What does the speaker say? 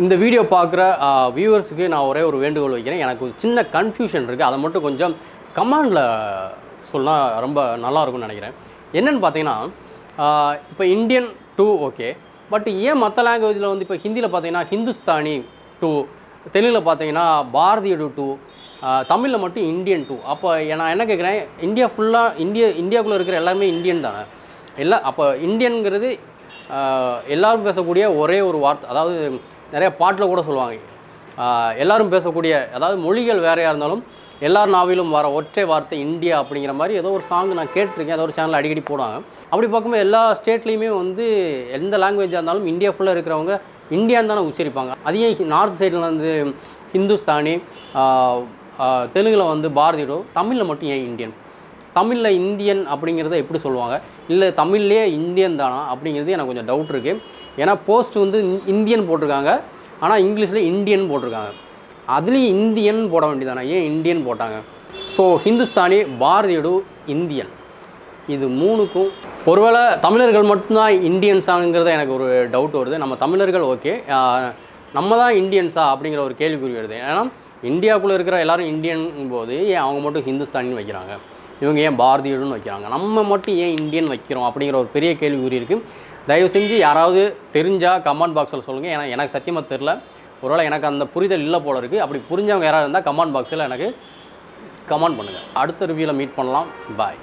இந்த வீடியோ பார்க்குற வியூவர்ஸுக்கு நான் ஒரே ஒரு வேண்டுகோள் வைக்கிறேன். எனக்கு ஒரு சின்ன கன்ஃபியூஷன் இருக்குது. அதை மட்டும் கொஞ்சம் கமெண்டில் சொன்னால் ரொம்ப நல்லாயிருக்கும்னு நினைக்கிறேன். என்னென்னு பார்த்தீங்கன்னா, இப்போ இந்தியன் டூ ஓகே, பட் ஏன் மற்ற லாங்குவேஜில் வந்து இப்போ ஹிந்தியில் பார்த்தீங்கன்னா ஹிந்துஸ்தானி டூ, தெலுங்கில் பார்த்தீங்கன்னா பாரதியடு டூ, தமிழில் மட்டும் இந்தியன் டூ. அப்போ நான் என்ன கேட்குறேன், இந்தியா ஃபுல்லாக இந்தியாவுக்குள்ளே இருக்கிற எல்லாமே இந்தியன் தானே அப்போ இந்தியனுங்கிறது எல்லோரும் பேசக்கூடிய ஒரே ஒரு வார்த்தை. அதாவது நிறைய பாட்டில் கூட சொல்லுவாங்க, எல்லோரும் பேசக்கூடிய, அதாவது மொழிகள் வேறையாக இருந்தாலும் எல்லார் நாவிலும் வர ஒற்றை வார்த்தை இந்தியா அப்படிங்கிற மாதிரி ஏதோ ஒரு சாங் நான் கேட்டிருக்கேன். ஏதோ ஒரு சேனல் அடிக்கடி போடுவாங்க. அப்படி பார்க்கும்போது எல்லா ஸ்டேட்லேயுமே வந்து எந்த லாங்குவேஜாக இருந்தாலும் இந்தியா ஃபுல்லாக இருக்கிறவங்க இந்தியான்னு தானே உச்சரிப்பாங்க. அதையும் நார்த் சைடில் வந்து ஹிந்துஸ்தானி, தெலுங்கில் வந்து பாரதியோ, தமிழில் மட்டும் ஏன் இந்தியன்? தமிழில் இந்தியன் அப்படிங்கிறத எப்படி சொல்லுவாங்க? இல்லை தமிழ்லேயே இந்தியன் தானா அப்படிங்கிறது எனக்கு கொஞ்சம் டவுட் இருக்குது. ஏன்னா போஸ்ட் வந்து இந்தியன் போட்டிருக்காங்க, ஆனால் இங்கிலீஷில் இந்தியன் போட்டிருக்காங்க. அதுலேயும் இந்தியன் போட வேண்டியதானே, ஏன் இந்தியன் போட்டாங்க? ஸோ ஹிந்துஸ்தானி, பாரதியடு, இந்தியன், இது மூணுக்கும் ஒருவேளை தமிழர்கள் மட்டும்தான் இந்தியன்ஸாங்கிறத எனக்கு ஒரு டவுட் வருது. நம்ம தமிழர்கள் ஓகே, நம்ம தான் இந்தியன்ஸா அப்படிங்கிற ஒரு கேள்விக்குறி வருது. ஏன்னா இந்தியாவுக்குள்ளே இருக்கிற எல்லோரும் இந்தியன் போது ஏன் அவங்க மட்டும் ஹிந்துஸ்தானின்னு வைக்கிறாங்க, இவங்க ஏன் பாரதியடுன்னு வைக்கிறாங்க, நம்ம மட்டும் ஏன் இந்தியன் வைக்கிறோம் அப்படிங்கிற ஒரு பெரிய கேள்விக்குறி இருக்குது. தயவு செஞ்சு யாராவது தெரிஞ்சால் கமெண்ட் பாக்ஸில் சொல்லுங்கள். ஏன்னா எனக்கு சத்தியமாக தெரில, ஒருவேளை எனக்கு அந்த புரிதல் இல்லை போல இருக்குது. அப்படி புரிஞ்சவங்க யாராவது இருந்தால் கமெண்ட் பாக்ஸில் எனக்கு கமெண்ட் பண்ணுங்கள். அடுத்த ரிவ்யூவில் மீட் பண்ணலாம். பாய்.